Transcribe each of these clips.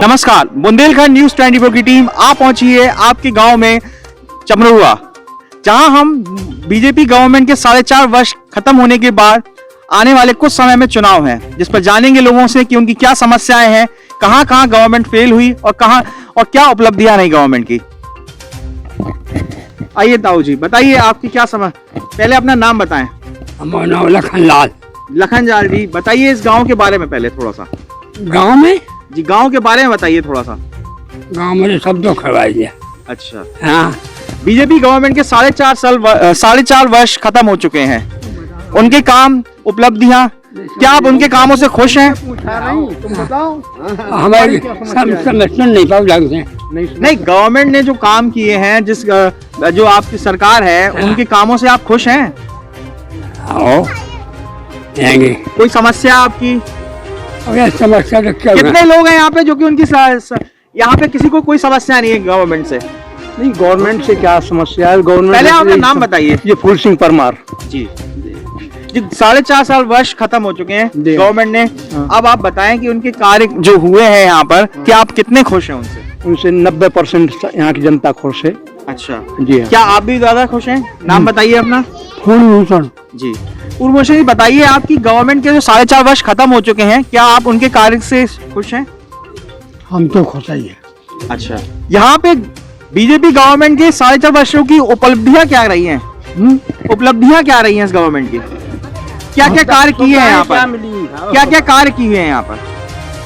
नमस्कार, बुंदेलखंड न्यूज 24 की टीम आ पहुंची है आपके गांव में चमरुआ, जहां हम बीजेपी गवर्नमेंट के 4.5 वर्ष खत्म होने के बाद आने वाले कुछ समय में चुनाव है, जिस पर जानेंगे लोगों से कि उनकी क्या समस्याएं हैं, कहां कहां गवर्नमेंट फेल हुई और कहां और क्या उपलब्धियां रही गवर्नमेंट की। आइए ताऊ जी, बताइए आपकी क्या समस्या। पहले अपना नाम बताएं। हमारा नाम लखनलाल। लखनलाल जी, बताइए इस गांव के बारे में पहले थोड़ा सा। गांव में जी, गांव के बारे में बताइए थोड़ा सा। गांव में सब तो करवाई दिया। अच्छा, हाँ, बीजेपी गवर्नमेंट के 4.5 वर्ष खत्म हो चुके हैं, उनके काम उपलब्धियां, क्या आप उनके कामों से खुश हैं? हमारे समझ नहीं पाओ लगते। नहीं, गवर्नमेंट ने जो काम किए हैं, जो आपकी सरकार है, उनके कामों से आप खुश हैं? आओ जाएंगे। कोई समस्या आपकी? अगर समस्या तो क्या कितने लोग हैं यहाँ पे जो कि उनकी यहाँ पे किसी को कोई समस्या नहीं है गवर्नमेंट से? नहीं, गवर्नमेंट से क्या समस्या है? गवर्नमेंट पहले आपका नाम बताइए। ये फूल सिंह परमार जी जी, 4.5 वर्ष खत्म हो चुके हैं गवर्नमेंट ने। अब आप बताएं कि उनके कार्य जो हुए हैं यहाँ पर, कि आप कितने खुश हैं उनसे? उनसे 90% यहाँ की जनता खुश है। अच्छा जी हाँ। क्या आप भी ज्यादा खुश हैं? नाम बताइए अपना। फूलभूषण जी, उर्वशी जी, बताइए आपकी गवर्नमेंट के जो 4.5 वर्ष खत्म हो चुके हैं, क्या आप उनके कार्य से खुश हैं? हम तो खुश ही है। अच्छा, यहाँ पे बीजेपी गवर्नमेंट के 4.5 वर्षों की उपलब्धियां क्या रही हैं? उपलब्धियां क्या रही हैं इस गवर्नमेंट की? क्या क्या कार्य किए हैं यहाँ पर? क्या क्या कार्य किए हैं यहाँ पर?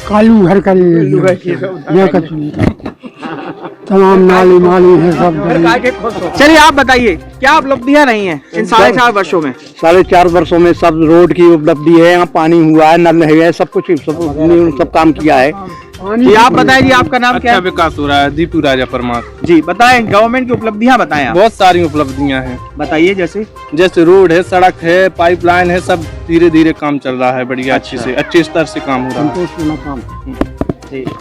कालू घर का तमाम नाली माली है सब। चलिए आप बताइए क्या उपलब्धियां रही हैं इन 4.5 वर्षों में? 4.5 वर्षों में सब रोड की उपलब्धि है, यहाँ पानी हुआ है, नल है, सब कुछ सब काम किया है। जी, आप बताएं जी, आपका नाम क्या अच्छा है? विकास हो रहा है। दीपू राजा परमार। जी, बताएं गवर्नमेंट की उपलब्धियां बताएं आप। बहुत सारी उपलब्धियां हैं, बताइए जैसे रोड है, सड़क है, पाइपलाइन है, सब धीरे धीरे काम चल रहा है बढ़िया, अच्छे स्तर से काम हो रहा है।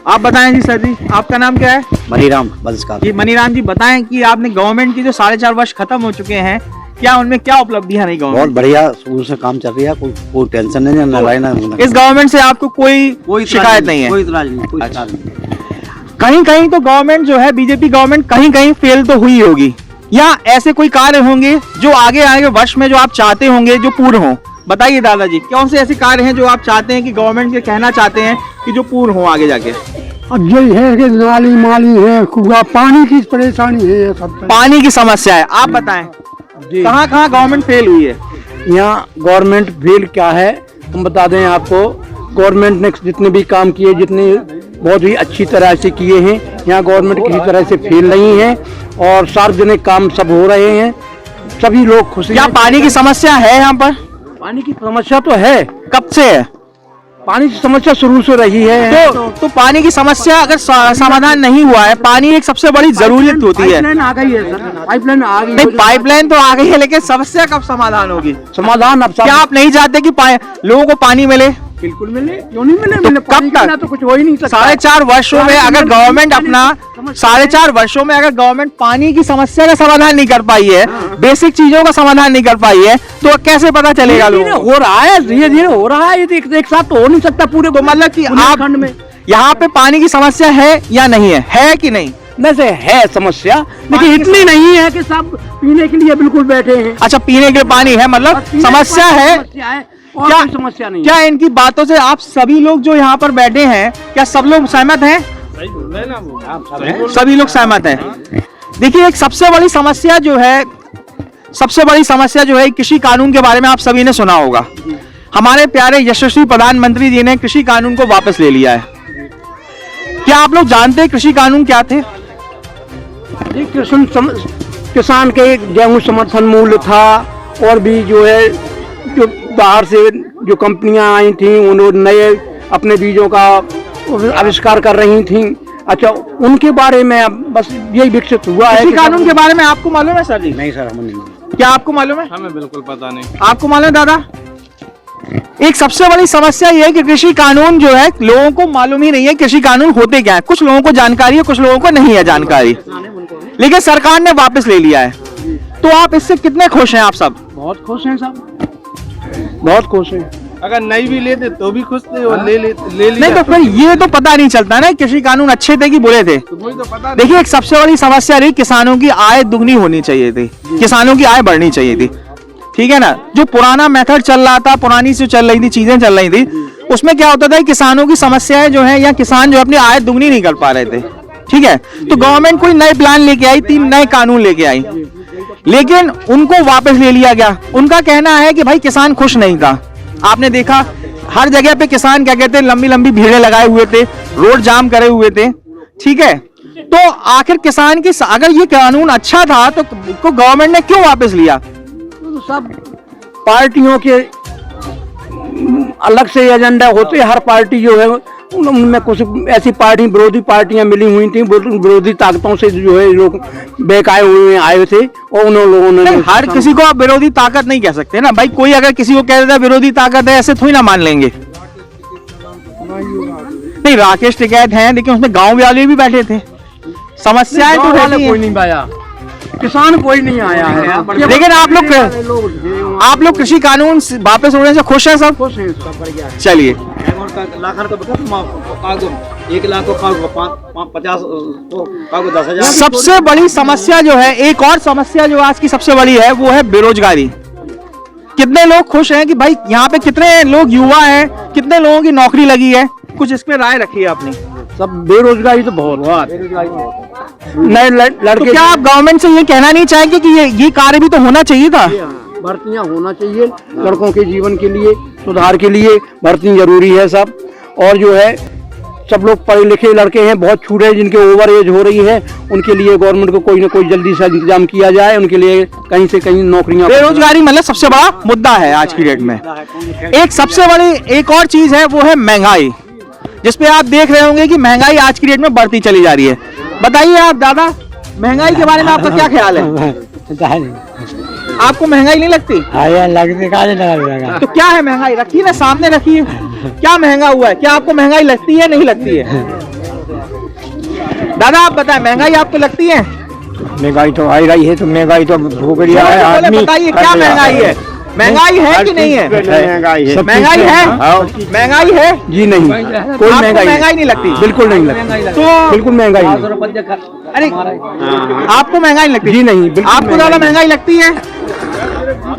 आप बताएं जी। सर जी, आपका नाम क्या है? मनीराम बंसकार। जी, मनीराम जी, बताएं कि आपने गवर्नमेंट की जो 4.5 वर्ष खत्म हो चुके हैं, क्या उनमें क्या उपलब्धियां रही बहुत गवर्नमेंट? बढ़िया शुरू से काम चल रही है, कोई टेंशन नहीं है, लड़ाई ना। इस गवर्नमेंट से आपको कोई शिकायत नहीं है? कोई इतराज नहीं, कोई शिकायत नहीं। कहीं कहीं तो गवर्नमेंट जो है, बीजेपी गवर्नमेंट कहीं कहीं फेल तो हुई होगी, या ऐसे कोई कार्य होंगे जो आगे वर्ष में जो आप चाहते होंगे जो पूर्ण हो? बताइए दादाजी, कौन से ऐसे कार्य हैं जो आप चाहते हैं कि गवर्नमेंट के कहना चाहते हैं कि जो पूर्ण हो आगे जाके? अब यही है कि नाली माली है, कुआ पानी की परेशानी है, सब पानी की समस्या है। आप बताएं कहाँ कहाँ गवर्नमेंट फेल हुई है? यहाँ गवर्नमेंट फेल क्या है हम बता दें आपको। गवर्नमेंट ने जितने भी काम किए, जितने बहुत ही अच्छी तरह से किए हैं, यहाँ गवर्नमेंट किसी तरह से फेल नहीं है और सार्वजनिक काम सब हो रहे हैं, सभी लोग खुश हैं। क्या पानी की समस्या है यहाँ पर? पानी की समस्या तो है, कब से है? पानी की समस्या शुरू से रही है। तो पानी की समस्या अगर समाधान नहीं हुआ है, पानी एक सबसे बड़ी जरूरत होती है। पाइपलाइन आ गई है सर, पाइपलाइन आ गई। नहीं, पाइपलाइन तो आ गई है, लेकिन समस्या कब समाधान होगी? समाधान अब क्या आप नहीं चाहते कि लोगों को पानी मिले? बिल्कुल मिले, क्यों नहीं मिले? तो कब तक? तो कुछ हो ही नहीं सकता। 4.5 वर्षों में अगर गवर्नमेंट अपना 4.5 वर्षों में अगर गवर्नमेंट पानी की समस्या का समाधान नहीं कर पाई है, बेसिक चीजों का समाधान नहीं कर पाई है, तो कैसे पता चलेगा लोगों को? हो रहा है, धीरे धीरे हो रहा है, ये एक साथ तो हो नहीं सकता पूरे। तो मतलब कि आप में यहाँ पे पानी की समस्या है या नहीं है कि नहीं? वैसे है समस्या, लेकिन इतनी नहीं है कि सब पीने के लिए बिल्कुल बैठे हैं। अच्छा, पीने के लिए पानी है, मतलब समस्या है। और क्या कोई समस्या नहीं। क्या इनकी बातों से आप सभी लोग जो यहाँ पर बैठे हैं, क्या सब लोग सहमत हैं? सभी लोग सहमत हैं। देखिए, एक सबसे बड़ी समस्या जो है कृषि कानून के बारे में आप सभी ने सुना होगा। हमारे प्यारे यशस्वी प्रधानमंत्री जी ने कृषि कानून को वापस ले लिया है। क्या आप लोग जानते हैं कृषि कानून क्या थे? किसान के गेहूं समर्थन मूल्य था, और भी जो है जो बाहर से जो कंपनियां आई थी, उन्होंने नए अपने बीजों का आविष्कार कर रही थी। अच्छा, उनके बारे में बस यही विकसित हुआ है। कृषि कानून के बारे में आपको मालूम है सर जी? नहीं सर, हमें नहीं। क्या आपको मालूम है? हमें बिल्कुल पता नहीं। आपको मालूम है दादा? एक सबसे बड़ी समस्या यह है कि कृषि कानून जो है, लोगों को मालूम ही नहीं है कृषि कानून होते क्या है। कुछ लोगों को जानकारी है, कुछ लोगों को नहीं है जानकारी, लेकिन सरकार ने वापस ले लिया है। तो आप इससे कितने खुश हैं? आप सब बहुत खुश हैं, सब बहुत खुश हैं। अगर नहीं भी लेते तो भी खुश थे और ले लिया नहीं तो फिर ये तो पता नहीं चलता ना कृषि कानून अच्छे थे कि बुरे थे। तो वही तो पता देखिए एक सबसे बड़ी समस्या रही किसानों की आय दुगनी होनी चाहिए थी, किसानों की आय बढ़नी चाहिए थी, ठीक है ना। जो पुराना मेथड चल रहा था, पुरानी जो चल रही थी चीजें चल रही थी, उसमें क्या होता था किसानों की समस्याएं जो है या किसान जो अपनी आय दुगनी नहीं कर पा रहे थे, ठीक है। तो गवर्नमेंट कोई नए प्लान लेके आई, 3 नए कानून लेके आई, लेकिन उनको वापस ले लिया गया। उनका कहना है कि भाई किसान खुश नहीं था। आपने देखा हर जगह पे किसान क्या कहते हैं, लंबी लंबी भीड़ें लगाए हुए थे, रोड जाम करे हुए थे, ठीक है। तो आखिर किसान की अगर ये कानून अच्छा था तो गवर्नमेंट ने क्यों वापस लिया? तो सब पार्टियों के अलग से एजेंडा होते, हर पार्टी जो है उनमें कुछ ऐसी पार्टी विरोधी पार्टियां मिली हुई थी, विरोधी ताकतों से जो है लोग बेकाए हुए आए थे और उन लोगों ने हर किसी को आप विरोधी ताकत नहीं कह सकते ना भाई। कोई अगर किसी को कह देता है विरोधी ताकत है, ऐसे थोड़ी ना मान लेंगे। नहीं राकेश टिकैत हैं, लेकिन उसमें गांव वाले भी बैठे थे। समस्याएं तो रहती कोई हैं। नहीं आया, किसान कोई नहीं आया है। लेकिन आप लोग कृषि कानून वापस होने से खुश हैं सब? खुश हैं, सब बढ़िया है। चलिए 1,50,000 सबसे बड़ी समस्या जो है, एक और समस्या जो आज की सबसे बड़ी है वो है बेरोजगारी। कितने लोग खुश हैं कि भाई यहाँ पे कितने लोग युवा हैं, कितने लोगों की नौकरी लगी है, कुछ इस पे राय रखिए अपनी। सब बेरोजगारी तो बहुत नए लड़के। तो क्या आप गवर्नमेंट से ये कहना नहीं चाहेंगे कि ये कार्य भी तो होना चाहिए था? भर्तियां होना चाहिए लड़कों के जीवन के लिए, सुधार के लिए भर्ती जरूरी है सब। और जो है सब लोग पढ़े लिखे लड़के हैं, बहुत छूटे जिनके ओवर एज हो रही है, उनके लिए गवर्नमेंट को कोई ना कोई जल्दी से इंतजाम किया जाए, उनके लिए कहीं से कहीं नौकरियां। बेरोजगारी मतलब सबसे बड़ा मुद्दा है आज की डेट में। एक सबसे बड़ी एक और चीज है वो है महंगाई, जिसपे आप देख रहे होंगे कि महंगाई आज की डेट में बढ़ती चली जा रही है। बताइए आप दादा, महंगाई के बारे में आपका क्या ख्याल है? आपको महंगाई नहीं लगती? तो क्या है महंगाई? रखिए ना, सामने रखिए। क्या महंगा हुआ है? क्या आपको महंगाई लगती है नहीं लगती है? दादा आप बताएं, महंगाई आपको लगती है? महंगाई तो आ रही है, तो महंगाई तो भूख लिया है बोले आदमी। बताइए क्या महंगाई है? महंगाई है कि नहीं है? महंगाई है, महंगाई है? महंगाई है जी नहीं, कोई आपको महंगाई नहीं लगती? बिल्कुल नहीं लगती, तो बिल्कुल महंगाई नहीं। अरे आपको महंगाई नहीं लगती? जी नहीं, बिल्कुल आपको ज्यादा महंगाई लगती है?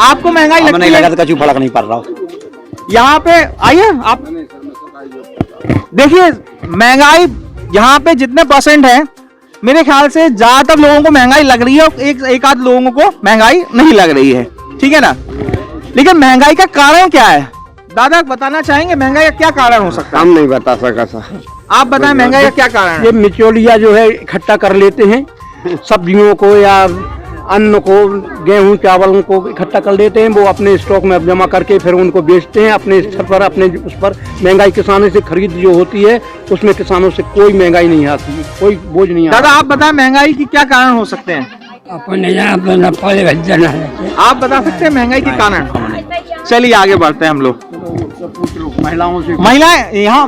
आपको महंगाई लगती नहीं है? लगा तो कछु फर्क नहीं पड़ रहा। यहाँ पे आइए आप देखिए, महंगाई यहाँ पे जितने परसेंट है, मेरे ख्याल से ज्यादातर लोगों को महंगाई लग रही है और एक आध लोगों को महंगाई नहीं लग रही है, ठीक है ना। लेकिन महंगाई का कारण क्या है? दादा बताना चाहेंगे महंगाई का क्या कारण हो सकता है? हम नहीं बता सका सर। आप बताएं महंगाई का क्या कारण है? ये मिचौलिया जो है इकट्ठा कर लेते हैं, सब्जियों को या अन्न को, गेहूं चावल को इकट्ठा कर लेते हैं, वो अपने स्टॉक में जमा करके फिर उनको बेचते हैं अपने स्तर पर, अपने उस पर। महंगाई किसानों से खरीद जो होती है उसमें किसानों से कोई महंगाई नहीं आती है, कोई बोझ नहीं आता। दादा आप बताएं महंगाई की क्या कारण हो सकते हैं? आप बता सकते हैं महंगाई के कारण? चलिए आगे बढ़ते हैं हम लोग। महिलाओं से महिलाएं यहाँ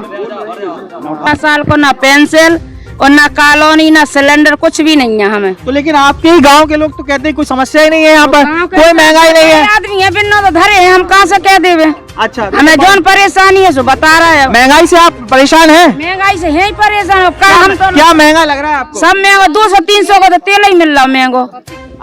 5 साल को ना पेंसिल और ना कॉलोनी ना सिलेंडर, कुछ भी नहीं है हमें। तो लेकिन आपके ही गांव के लोग तो कहते हैं कोई समस्या ही नहीं है यहाँ पर, कोई महंगाई नहीं है। आदमी है बिन्नो तो धरे हैं, हम कहाँ से कह देवे? अच्छा हमें जौन परेशानी है सो बता रहा है। महंगाई से आप परेशान हैं? महंगाई से है ही परेशान हो। कल हम तो क्या महंगा लग रहा है आपको? सब महंगो, 200-300 को तो तेल ही मिल रहा महंगो।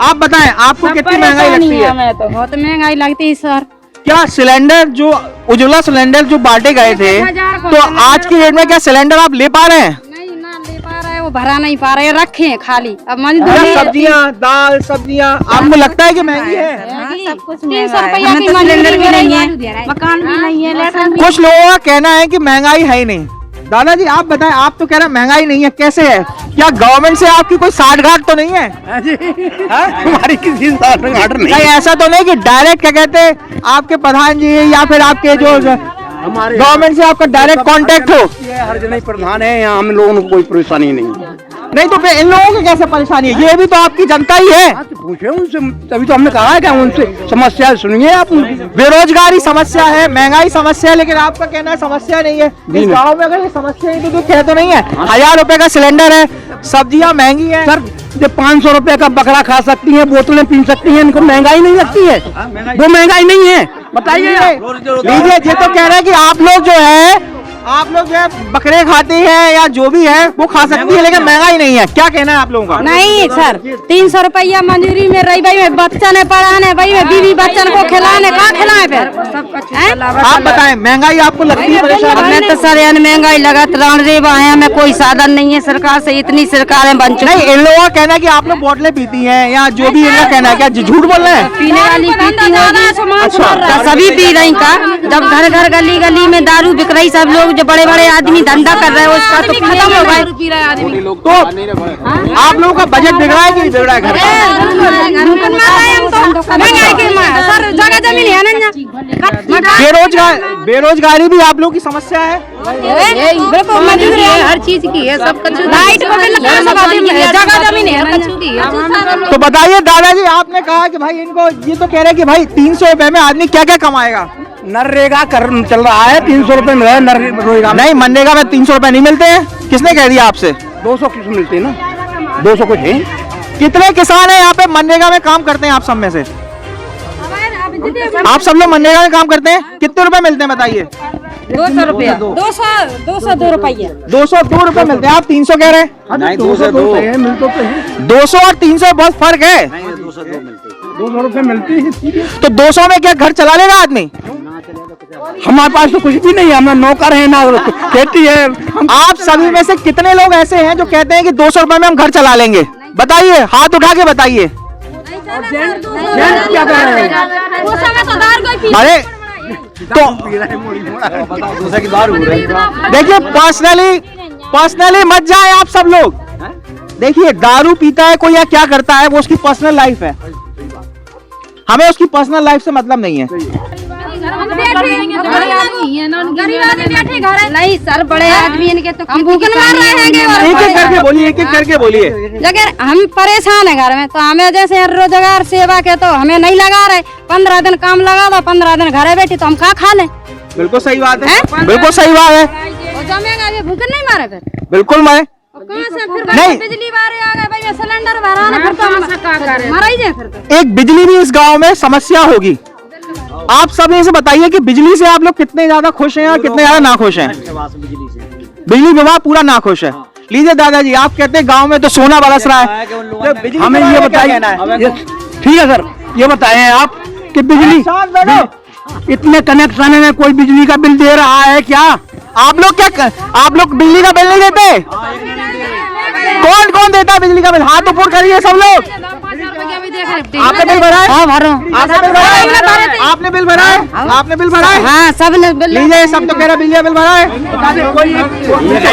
आप बताएं आपको सब कितनी महंगाई परेशानी लगती है? हमें तो बहुत महंगाई लगती है सर। क्या सिलेंडर जो उज्ज्वला सिलेंडर जो बांटे गए थे, 1000 को तो आज की डेट में क्या सिलेंडर आप ले पा रहे हैं? नहीं ना ले पा रहे, वो भरा नहीं पा रहे, रखे हैं खाली। अब क्या मजदूरी सब्जियां दाल सब्जियां आपको लगता है कि महंगी है? सब कुछ 300 रुपया की सिलेंडर भी नहीं है, मकान भी नहीं है, लेकिन कुछ लोगों का कहना है कि महंगाई है ही नहीं। दादाजी आप बताएं, आप तो कह रहे हैं महंगाई नहीं है, कैसे है? क्या गवर्नमेंट से आपकी कोई साठगांठ तो नहीं है? हमारी किसी साठ नहीं। नहीं ऐसा तो नहीं कि डायरेक्ट क्या कहते हैं आपके प्रधान जी या फिर आपके जो हमारे गवर्नमेंट से आपका डायरेक्ट कांटेक्ट हो? हर जगह प्रधान है, यहाँ हम लोगों को कोई परेशानी नहीं है। नहीं तो फिर इन लोगों की कैसे परेशानी है? ये भी तो आपकी जनता ही है। हाँ, तो पूछे उनसे, तभी तो हमने कहा है कि उनसे समस्या सुनिए आप उनकी। बेरोजगारी समस्या है, महंगाई समस्या है, लेकिन आपका कहना है समस्या नहीं है। इस गाँव में अगर ये समस्या है तो कह तो नहीं है? 1000 रुपए का सिलेंडर है, सब्जियां महंगी है। सर जो 500 रुपए का बकरा खा सकती हैं, बोतलें पी सकती हैं, इनको महंगाई नहीं लगती है? वो महंगाई नहीं है। बताइए लीजिए, ये तो कह रहे हैं कि आप लोग जो है बकरे खाते हैं या जो भी है वो खा सकती है, लेकिन महंगाई नहीं है। क्या कहना है आप लोगों का? नहीं सर, 300 रुपया मंजूरी में रही भाई, में बच्चन है पढ़ाने भाई, में बीवी बच्चन को खिलाने, कहाँ खिलाए फिर? आप बताएं, महंगाई आपको लगती है परेशान? हमें तो सर यानी महंगाई लगत रणरेवा है, हमें कोई साधन नहीं है सरकार से, इतनी सरकारें बन चुकी। नहीं, इन लोगों का कहना है कि आप लोग बोतलें पीती हैं या जो भी इनका कहना है, क्या झूठ बोल रहे हैं? पीने वाली पीती होगी, अच्छा सभी पी रही का। जब घर घर गली गली में दारू बिक रही, सब लोग जो बड़े बड़े आदमी धंधा कर रहे हैं उसका तो खत्म हो गए। तो आप लोगों का बजट बिगड़ा है कि नहीं बिगड़ा है घर सर? जगह जमीन है ना, बेरोजगारी भी आप लोगों की समस्या है? बिल्कुल मजबूर है, हर चीज की है, सब कुछ लाइट को बिल जगह जमीन है। तो बताइए दादाजी, आपने कहा कि भाई इनको ये तो कह रहे हैं कि भाई 300 रुपए में आदमी क्या क्या कमाएगा? नरेगा कर चल रहा है, 300 रुपए मिल रहा है नरेगा। नहीं, मनरेगा में 300 रुपए नहीं मिलते हैं। किसने कह दिया आपसे? 200 कुछ मिलते हैं ना, 200 कुछ है। कितने किसान है यहाँ पे मनरेगा में काम करते हैं आप सब में से? आप सब लोग मनरेगा में काम करते हैं, कितने रुपए मिलते हैं बताइए? 200 रुपया, 202 रुपया, 202 रुपए मिलते हैं। आप 300 कह रहे हैं? नहीं 202 है, मिलते तो है। 200 और 300 बहुत फर्क है। 202 मिलते 200 रुपए मिलती है। तो 200 में क्या घर चला लेगा आदमी? हमारे पास तो कुछ भी नहीं है, हम नौकर है ना खेती है। आप सभी में से कितने लोग ऐसे हैं जो कहते हैं कि 200 रुपए में हम घर चला लेंगे? बताइए, हाथ उठा के बताइए। क्या कर रहे हैं? अरे तो दूसरे की बार हो रही है। देखिए, पर्सनली मत जाए आप सब लोग। देखिए, दारू पीता है कोई या क्या करता है वो उसकी पर्सनल लाइफ है, हमें उसकी पर्सनल लाइफ से मतलब नहीं है। नहीं सर, बड़े आदमी इनके तो हम भूखन मार रहे हैं। एक एक करके बोलिए, एक एक करके बोलिए। लेकिन हम परेशान है घर में, तो हमें जैसे रोजगार सेवा के तो हमें नहीं लगा रहे। 15 दिन काम लगा दो, 15 दिन घरे बैठी तो हम खा लें। बिल्कुल सही बात है, बिल्कुल सही बात है। भूखन नहीं मारे फिर? बिल्कुल मैं कहाँ से फिर नहीं। बिजली वाले आ गए भाई, सिलेंडर भराने फिर तो मर ही जाए फिर तो। एक बिजली भी इस गांव में समस्या होगी। आप सब ये से बताइए कि बिजली से आप लोग कितने ज्यादा खुश हैं और कितने ज्यादा नाखुश हैं? बिजली विभाग पूरा नाखुश है। लीजिए दादाजी, आप कहते हैं गांव में तो सोना बरस रहा है, तो बिजली हमें ये बताइए, ठीक है सर, ये बताएं आप कि बिजली इतने कनेक्शन में कोई बिजली का बिल दे रहा है क्या? आप लोग बिजली का बिल नहीं देते? कौन कौन देता है बिजली का बिल? हाथ ऊपर करिए सब लोग। आपने बिल भरा है? हाँ भरो। आपने बिल भरा है? आपने बिल भरा है? आपने बिल भरा है? हाँ सब ने बिल। लीजिए, सब तो कह रहा बिजली का बिल भरा है।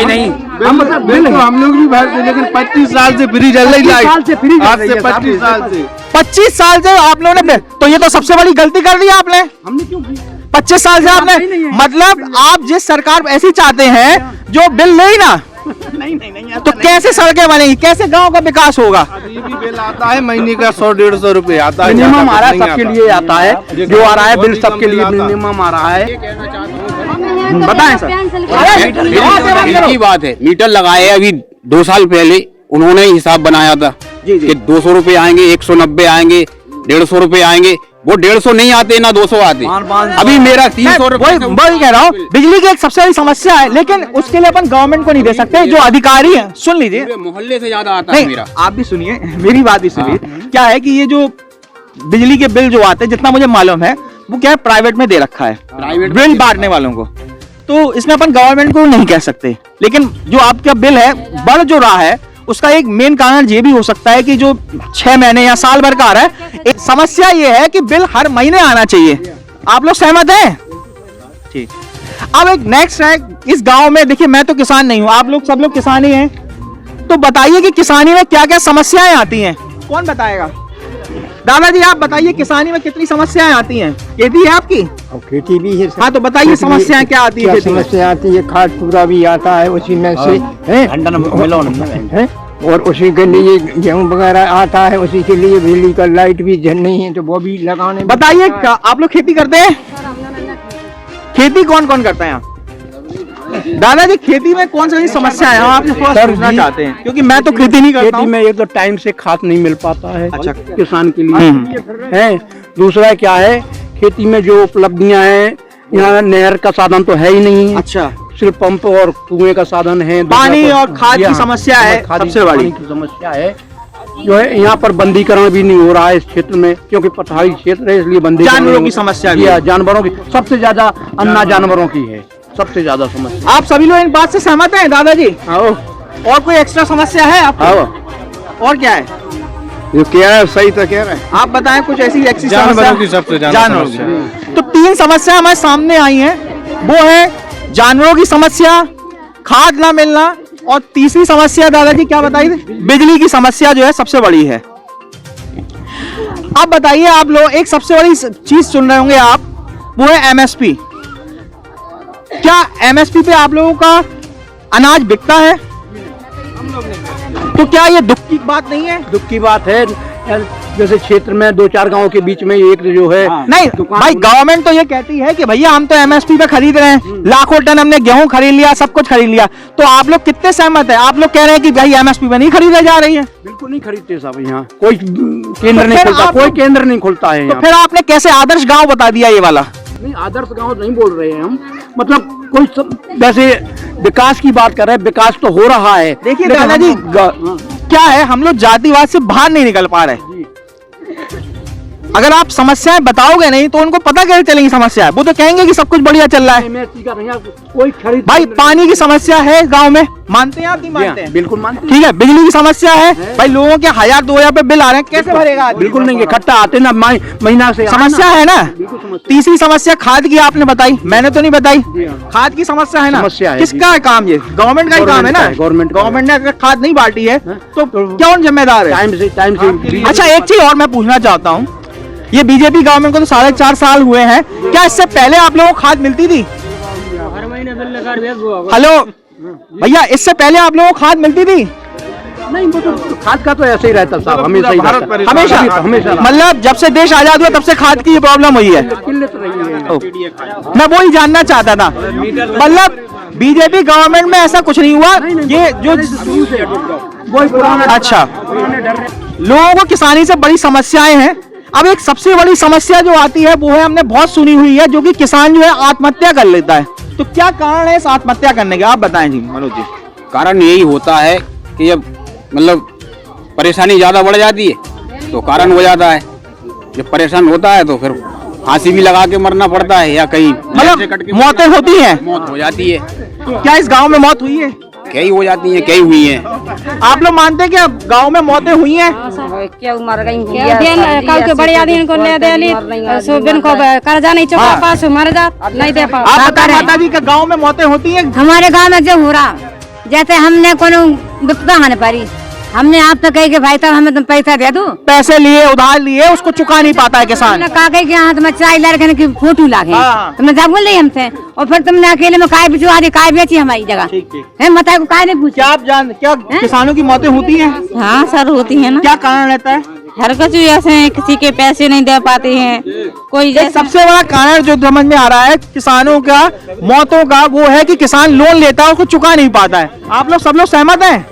नहीं हम लोग भी भरते, लेकिन 25 साल से फ्री चल रही लाइट। साल से फ्री आज से 25 साल से 25 साल से आप लोगों ने, तो ये तो सबसे बड़ी गलती कर दी आपने। हमने क्यों की? 25 साल से आपने, मतलब आप जिस सरकार ऐसी चाहते हैं जो बिल ले ही ना, नहीं तो कैसे सड़कें बनेगी, कैसे गांव का विकास होगा? ये भी बिल आता है महीने का 100-150 रुपए आता है। मिनिमम आ रहा है, नहीं सबके आता। लिए आता है, जो आ रहा है बिल सबके लिए मिनिमम आ रहा है। बताएं सर। की बात है, मीटर लगाए अभी 2 साल पहले उन्होंने हिसाब बनाया था कि 200 रुपए आएंगे, 190 आएंगे, 150 रुपए आएंगे। वो 150 नहीं आते ना 200 आते। अभी मेरा 300 रुपए। वही कह रहा हूँ, बिजली की एक सबसे बड़ी समस्या है, लेकिन उसके लिए अपन गवर्नमेंट को नहीं दे सकते। जो अधिकारी हैं, सुन लीजिए, पूरे मोहल्ले से ज्यादा आता है नहीं मेरा। आप भी सुनिए, मेरी बात भी सुनिए। क्या है कि ये जो बिजली के बिल जो आते हैं, जितना मुझे मालूम है, वो क्या है, प्राइवेट में दे रखा है, प्राइवेट बिल बांटने वालों को। तो इसमें अपन गवर्नमेंट को नहीं कह सकते, लेकिन जो आपका बिल है बढ़ जो रहा है, उसका एक मेन कारण ये भी हो सकता है कि जो 6 महीने या साल भर का आ रहा है। एक समस्या ये है कि बिल हर महीने आना चाहिए। आप लोग सहमत हैं? ठीक। अब एक नेक्स्ट है, इस गांव में देखिए, मैं तो किसान नहीं हूं, आप लोग सब लोग किसान ही हैं, तो बताइए कि किसानी में क्या क्या समस्याएं आती हैं? कौन बताएगा? दादाजी आप बताइए, किसानी में कितनी समस्याएं आती हैं? खेती है आपकी? और खेती भी है। हाँ, तो बताइए समस्याएं क्या आती है? खेती में समस्या आती है, खाद पूरा भी आता है उसी में से है, है? और उसी के लिए गेहूं वगैरह आता है, उसी के लिए बिजली का लाइट भी जल नहीं है, तो वो भी लगाने। बताइए, आप लोग खेती करते हैं? खेती कौन कौन करता है यहाँ? दादाजी, खेती में कौन सी समस्या है? हम आपसे थोड़ा पूछना चाहते हैं, क्योंकि मैं तो खेती नहीं करता खेती हूँ। में एक तो टाइम से खाद नहीं मिल पाता है अच्छा। किसान के लिए है। दूसरा क्या है खेती में जो उपलब्धियां हैं, यहाँ नहर का साधन तो है ही नहीं। अच्छा, सिर्फ पंप और कुएं का साधन है। पानी और खाद की समस्या है सबसे बड़ी। पानी की समस्या है जो है, यहाँ पर बंदीकरण भी नहीं हो रहा है इस क्षेत्र में, क्योंकि पठारी क्षेत्र है, इसलिए बंदी। जानवरों की समस्या भी है। जानवरों की सबसे ज्यादा अन्ना जानवरों की है सबसे ज्यादा समस्या। आप सभी लोग इन बात से सहमत हैं दादाजी? आओ और कोई एक्स्ट्रा समस्या है आपको? आओ, और क्या है? ये क्या है, सही तो कह रहे हैं आप बताएं कुछ ऐसी एक्स्ट्रा जानवरों की सबसे ज्यादा समस्या समस्या। तो 3 समस्या हमारे सामने आई हैं, वो है जानवरों की समस्या, खाद ना मिलना, और तीसरी समस्या दादाजी क्या बताई थी? बिजली की समस्या जो है सबसे बड़ी है। अब बताइए, आप लोग एक सबसे बड़ी चीज सुन रहे होंगे आप, वो है एमएसपी। क्या एमएसपी पे आप लोगों का अनाज बिकता है? तो क्या ये दुख की बात नहीं है? दुख की बात है। जैसे क्षेत्र में 2-4 गांव के बीच में एक जो है नहीं भाई, गवर्नमेंट तो ये कहती है कि भैया हम तो एमएसपी पे खरीद रहे हैं, लाखों टन हमने गेहूं खरीद लिया, सब कुछ खरीद लिया। तो आप लोग कितने सहमत है? आप लोग कह रहे हैं कि भाई एमएसपी पे नहीं खरीदे जा रही है। बिल्कुल नहीं खरीदते साहब, यहाँ कोई केंद्र नहीं खुलता, कोई केंद्र नहीं खुलता है। तो फिर आपने कैसे आदर्श गांव बता दिया ये वाला? नहीं, आदर्श गांव नहीं बोल रहे हैं हम, मतलब कोई वैसे विकास की बात कर रहे हैं, विकास तो हो रहा है। देखिए दादाजी, क्या है, हम लोग जातिवाद से बाहर नहीं निकल पा रहे। अगर आप समस्याएं बताओगे नहीं तो उनको पता कैसे चलेंगी समस्या? वो तो कहेंगे कि सब कुछ बढ़िया चल रहा है। कोई खरीद भाई पानी की समस्या है गांव में, मानते हैं आप? नहीं मानते हैं? बिल्कुल मानते हैं। ठीक है, बिजली की समस्या है भाई, लोगों के 1000-2000 पे बिल आ रहे हैं, कैसे भरेगा आदमी? बिल्कुल नहीं, इकट्ठा आते ना महीना से समस्या है ना। तीसरी समस्या खाद की आपने बताई, मैंने तो नहीं बताई। खाद की समस्या है ना, समस्या है। किसका है काम? ये गवर्नमेंट का ही काम है ना। गवर्नमेंट ने अगर खाद नहीं बांटी है तो कौन जिम्मेदार है? टाइम से। अच्छा, एक चीज और मैं पूछना चाहता हूँ, ये बीजेपी गवर्नमेंट को तो 4.5 साल हुए हैं, क्या इससे पहले आप लोगों को खाद मिलती थी? हेलो भैया, इससे पहले आप लोगों को खाद मिलती थी? नहीं, वो तो खाद का तो ऐसे ही रहता साहब, हमेशा ही रहता है। हमेशा मतलब जब से देश आजाद हुआ तब से खाद की ये प्रॉब्लम हुई है। किल्लत रही है। मैं वो ही जानना चाहता था, मतलब बीजेपी गवर्नमेंट में ऐसा कुछ नहीं हुआ, ये जो वही पुराना। अच्छा, लोगों को किसानी से बड़ी समस्याएं हैं। अब एक सबसे बड़ी समस्या जो आती है वो है, हमने बहुत सुनी हुई है, जो कि किसान जो है आत्महत्या कर लेता है। तो क्या कारण है इस आत्महत्या करने के, आप बताएं जी मनोज जी। कारण यही होता है कि जब मतलब परेशानी ज्यादा बढ़ जाती है तो कारण हो जाता है। जब परेशान होता है तो फिर फांसी भी लगा के मरना पड़ता है, या कहीं मतलब मौतें होती हैं। मौत हो जाती है। क्या इस गांव में मौत हुई है? कई हो जाती है, कई हुई है। आप लोग मानते हैं कि गांव में मौतें हुई हैं? क्या मर गई कल के बड़े आदमी को ले दे सुबिन को कर्जा नहीं चुका पास मर जा नहीं दे पा। आप बताएं माता जी के गांव में मौतें होती हैं? हमारे गांव में जो हो रहा, जैसे हमने कोनो विपदा आने पारी, हमने आप तो कही कि भाई साहब हमें तुम पैसा दे दो, पैसे लिए उधार लिए, उसको चुका नहीं पाता है किसान। कागज के हाथ में चाय लड़के की फोटो लागे, तुमने जब बोल रही हमसे, और फिर तुमने अकेले में काय बिचवा दी, काय बेची हमारी जगह है, मता को काय नहीं पूछा। क्या आप जान, क्या किसानों की मौतें होती हैं? हाँ सर होती है ना। क्या कारण रहता है? हर कुछ ऐसे, किसी के पैसे नहीं दे पाते हैं, कोई एक सबसे बड़ा कारण जो समझ में आ रहा है किसानों का मौतों का, वो है कि किसान लोन लेता है, उसको चुका नहीं पाता है। आप लोग सब लोग सहमत हैं?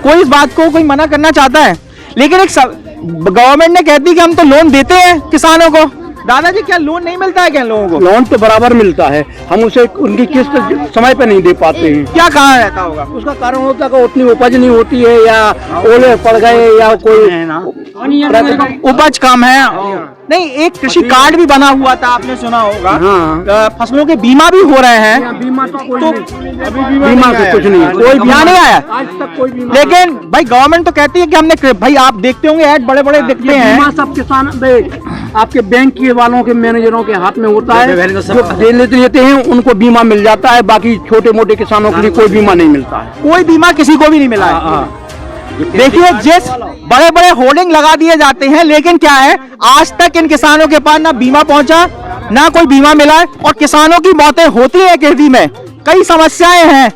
कोई इस बात को कोई मना करना चाहता है? लेकिन एक गवर्नमेंट ने कहती है कि हम तो लोन देते हैं किसानों को। दादाजी, क्या लोन नहीं मिलता है क्या लोगों को? लोन तो बराबर मिलता है, हम उसे उनकी किस्त समय पे नहीं दे पाते हैं। क्या कारण रहता होगा? उसका कारण होता है कि उतनी उपज नहीं होती है, या ओले पड़ गए, या कोई उपज कम है। नहीं, एक कृषि कार्ड भी बना हुआ था, आपने सुना होगा। हाँ। फसलों के बीमा भी हो रहे हैं। बीमा तो बीमा से कुछ नहीं, कोई बीमा नहीं आया आज तक, कोई बीमा। लेकिन भाई गवर्नमेंट तो कहती है कि हमने, भाई आप देखते होंगे ऐड बड़े बड़े दिखते हैं। बीमा सब किसान आपके बैंक के वालों के मैनेजरों के हाथ में होता है, जो दे लेते हैं उनको बीमा मिल जाता है, बाकी छोटे मोटे किसानों के लिए कोई बीमा नहीं मिलता है। कोई बीमा किसी को भी नहीं मिला है। देखिए, जिस बड़े बड़े होर्डिंग लगा दिए जाते हैं, लेकिन क्या है, आज तक इन किसानों के पास ना बीमा पहुंचा, ना कोई बीमा मिला है, और किसानों की मौतें होती है खेती में। कई समस्याएं हैं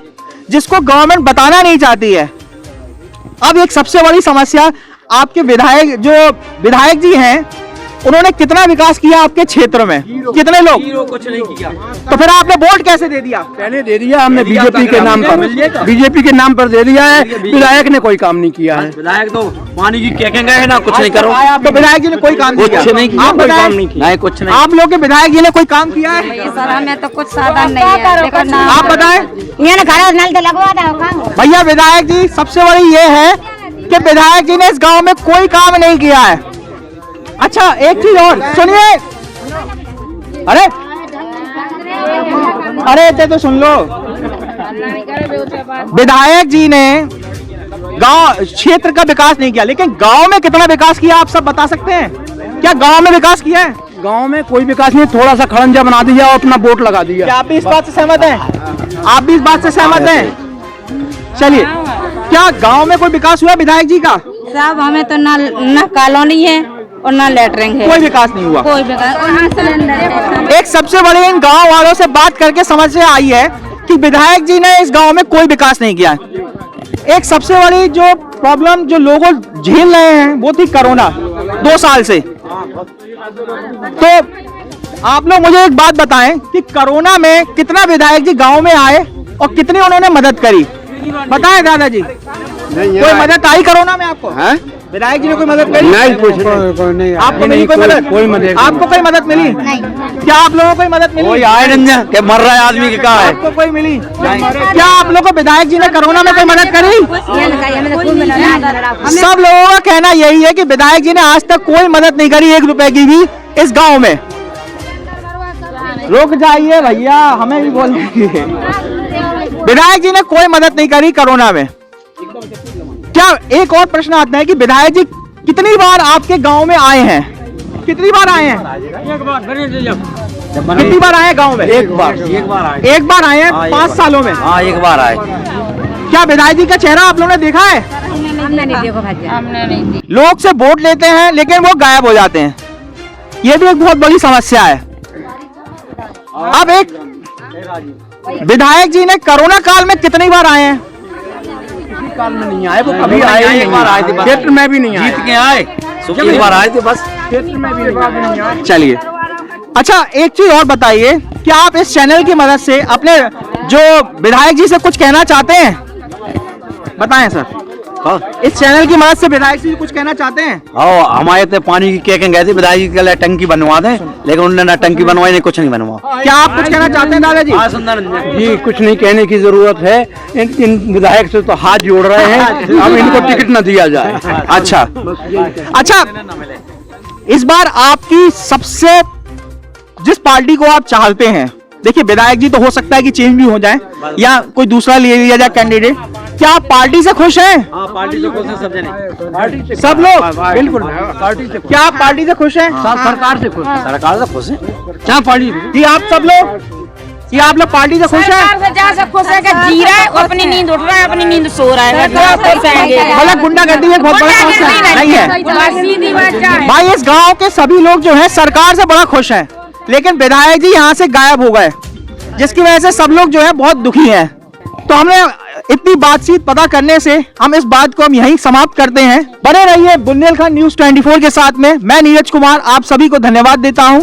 जिसको गवर्नमेंट बताना नहीं चाहती है। अब एक सबसे बड़ी समस्या, आपके विधायक जी हैं, उन्होंने कितना विकास किया आपके क्षेत्र में? कितने लोग? कुछ नहीं किया। तो फिर आपने वोट कैसे दे दिया? पहले दे दिया हमने बीजेपी के नाम पर, बीजेपी के नाम पर दे दिया है। विधायक ने कोई काम नहीं किया है। विधायक तो पानी की क्या कहेंगे ना, कुछ नहीं करो। तो विधायक जी ने कोई काम नहीं किया? नहीं किया, कोई काम नहीं किया। नहीं, कुछ नहीं। आप लोग के विधायक जी ने कोई काम किया है? सर हमें तो कुछ साधन नहीं है। आप बताएं। ये घर नल तो लगवा दो। भैया विधायक जी, सबसे बड़ी ये है कि विधायक जी ने इस गांव में कोई काम नहीं किया है। अच्छा एक चीज और सुनिए, अरे इतने तो सुन लो। विधायक जी ने गांव क्षेत्र का विकास नहीं किया, लेकिन गांव में कितना विकास किया आप सब बता सकते हैं? क्या गांव में विकास किया है? गांव में कोई विकास नहीं, थोड़ा सा खड़ंजा बना दिया और अपना बोर्ड लगा दिया। क्या आप भी इस बात से सहमत हैं? आप भी इस बात से सहमत हैं? चलिए, क्या गांव में कोई विकास हुआ विधायक जी का? साहब हमें तो ना कॉलोनी है और ना लेटरिंग है। कोई विकास नहीं हुआ। कोई विकास और ना सिलेंडर है। एक सबसे बड़ी इन गांव वालों से बात करके समझ में आई है कि विधायक जी ने इस गांव में कोई विकास नहीं किया। एक सबसे बड़ी जो प्रॉब्लम जो लोग झेल रहे हैं वो थी कोरोना 2 साल से। तो आप लोग मुझे एक बात बताएं कि कोरोना में कितना विधायक जी गांव में आए और कितनी उन्होंने मदद करी? बताएं दादाजी, कोई मदद आई कोरोना में आपको? विधायक जी ने कोई मदद करी? नहीं, कुछ नहीं। आपको मिली कोई मदद? कोई मदद। आपको कोई मदद मिली? क्या आप लोगों को कोई मदद मिली? कोई आए नहीं कि मर रहा है आदमी की कहा है। आपको कोई मिली? क्या आप लोगों को विधायक जी ने कोरोना में कोई मदद करी? सब लोगों का कहना यही है कि विधायक जी ने आज तक कोई मदद नहीं करी, 1 रुपए की भी इस गांव में। रुक जाइए भैया, हमें भी बोलेंगे। विधायक जी ने कोई मदद नहीं करी कोरोना में। क्या एक और प्रश्न आता है कि विधायक जी कितनी बार आपके गांव में आए हैं? कितनी बार आए हैं? कितनी बार आए गांव में? एक बार आए। एक बार आए हैं 5 सालों में? हाँ, एक बार आए। क्या विधायक जी का चेहरा आप लोगों ने देखा है? हमने नहीं देखा भाई, हमने नहीं देखा। लोग से वोट लेते हैं लेकिन वो गायब हो जाते हैं, ये भी एक बहुत बड़ी समस्या है। अब एक विधायक जी ने कोरोना काल में कितनी बार आए हैं? काल में नहीं आए, वो कभी आए नहीं। एक बार आए थे, क्षेत्र में भी नहीं आए। जीत के आए, एक बार आए थे बस। क्षेत्र में भी नहीं आए। चलिए, अच्छा एक चीज और बताइए, क्या आप इस चैनल की मदद से अपने जो विधायक जी से कुछ कहना चाहते हैं? बताएं सर। इस चैनल की मदद से विधायक जी कुछ कहना चाहते हैं? हमारे तो पानी की क्या गए थे, विधायक जी के लिए टंकी बनवा दें, लेकिन उन्होंने ना टंकी बनवाई नहीं, कुछ नहीं बनवा। क्या आप कुछ कहना चाहते हैं दादाजी? जी, कुछ नहीं कहने की जरूरत है। इन विधायक से तो हाथ जोड़ रहे हैं, अब इनको टिकट न दिया जाए। अच्छा, इस बार आपकी सबसे जिस पार्टी को आप चाहते हैं, देखिए विधायक जी तो हो सकता है कि चेंज भी हो जाए या कोई दूसरा ले लिया जाए कैंडिडेट, क्या आप पार्टी से खुश हैं? पार्टी से खुश है सब जने, सब लोग बिल्कुल पार्टी से। क्या आप पार्टी से खुश हैं? सरकार से खुश। सरकार से खुश है। क्या पार्टी? जी आप सब लोग, कि आप लोग पार्टी से खुश हैं? सरकार से जहाँ से खुश है कि जी रहा है, वो अपनी नींद उठ रहा है, अपनी नींद सो रहा है। मतलब गुंडागर्दी एक बहुत बड़ा समस्या नहीं है सीधी बात क्या है? भाई। इस गांव के सभी लोग जो हैं सरकार से बड़ा खुश हैं, लेकिन विधायक जी यहाँ से गायब हो गए, जिसकी वजह से सब लोग जो है बहुत दुखी हैं। तो हमने इतनी बातचीत पता करने से हम इस बात को हम यहीं समाप्त करते हैं। बने रहिए बुंदेलखंड न्यूज़ 24 के साथ में। मैं नीरज कुमार आप सभी को धन्यवाद देता हूं।